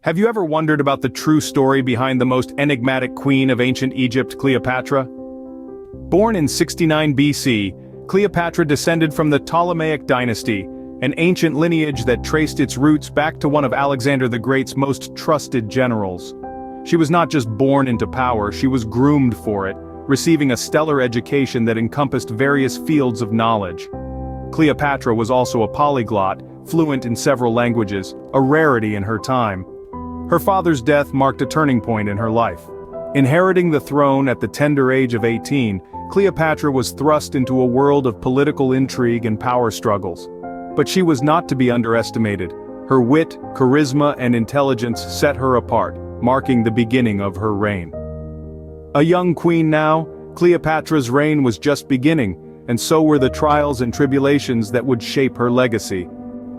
Have you ever wondered about the true story behind the most enigmatic queen of ancient Egypt, Cleopatra? Born in 69 BC, Cleopatra descended from the Ptolemaic dynasty, an ancient lineage that traced its roots back to one of Alexander the Great's most trusted generals. She was not just born into power, she was groomed for it, receiving a stellar education that encompassed various fields of knowledge. Cleopatra was also a polyglot, fluent in several languages, a rarity in her time. Her father's death marked a turning point in her life. Inheriting the throne at the tender age of 18, Cleopatra was thrust into a world of political intrigue and power struggles. But she was not to be underestimated. Her wit, charisma, and intelligence set her apart, marking the beginning of her reign. A young queen now, Cleopatra's reign was just beginning, and so were the trials and tribulations that would shape her legacy.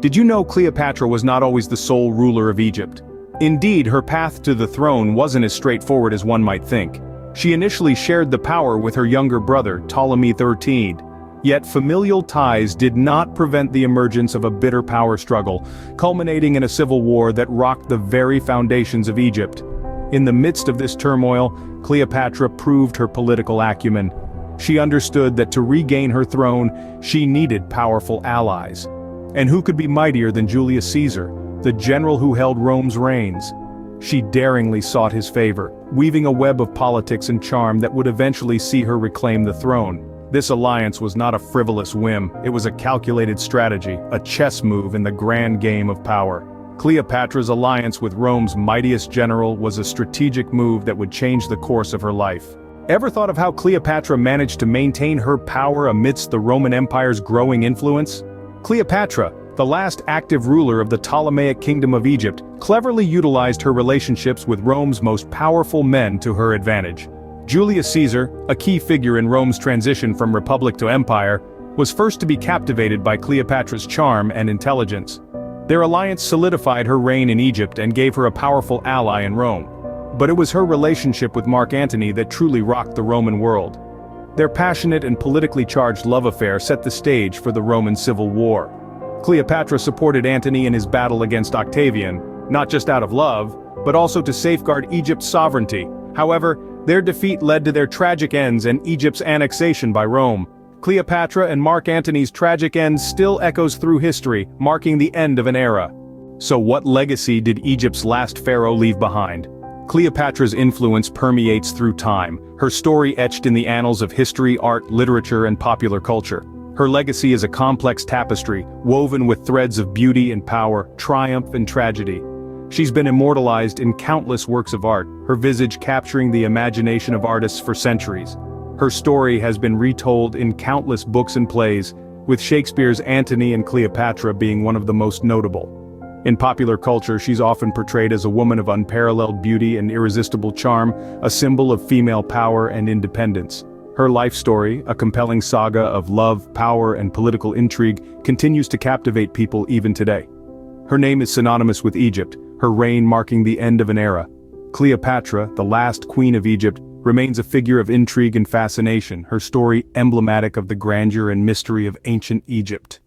Did you know Cleopatra was not always the sole ruler of Egypt? Indeed, her path to the throne wasn't as straightforward as one might think. She initially shared the power with her younger brother, Ptolemy XIII. Yet familial ties did not prevent the emergence of a bitter power struggle, culminating in a civil war that rocked the very foundations of Egypt. In the midst of this turmoil, Cleopatra proved her political acumen. She understood that to regain her throne, she needed powerful allies. And who could be mightier than Julius Caesar, the general who held Rome's reins? She daringly sought his favor, weaving a web of politics and charm that would eventually see her reclaim the throne. This alliance was not a frivolous whim, it was a calculated strategy, a chess move in the grand game of power. Cleopatra's alliance with Rome's mightiest general was a strategic move that would change the course of her life. Ever thought of how Cleopatra managed to maintain her power amidst the Roman Empire's growing influence? Cleopatra, the last active ruler of the Ptolemaic kingdom of Egypt, cleverly utilized her relationships with Rome's most powerful men to her advantage. Julius Caesar, a key figure in Rome's transition from republic to empire, was first to be captivated by Cleopatra's charm and intelligence. Their alliance solidified her reign in Egypt and gave her a powerful ally in Rome. But it was her relationship with Mark Antony that truly rocked the Roman world. Their passionate and politically charged love affair set the stage for the Roman Civil War. Cleopatra supported Antony in his battle against Octavian, not just out of love, but also to safeguard Egypt's sovereignty. However, their defeat led to their tragic ends and Egypt's annexation by Rome. Cleopatra and Mark Antony's tragic end still echoes through history, marking the end of an era. So what legacy did Egypt's last pharaoh leave behind? Cleopatra's influence permeates through time, her story etched in the annals of history, art, literature, and popular culture. Her legacy is a complex tapestry, woven with threads of beauty and power, triumph and tragedy. She's been immortalized in countless works of art, her visage capturing the imagination of artists for centuries. Her story has been retold in countless books and plays, with Shakespeare's Antony and Cleopatra being one of the most notable. In popular culture, she's often portrayed as a woman of unparalleled beauty and irresistible charm, a symbol of female power and independence. Her life story, a compelling saga of love, power, and political intrigue, continues to captivate people even today. Her name is synonymous with Egypt, her reign marking the end of an era. Cleopatra, the last queen of Egypt, remains a figure of intrigue and fascination, her story emblematic of the grandeur and mystery of ancient Egypt.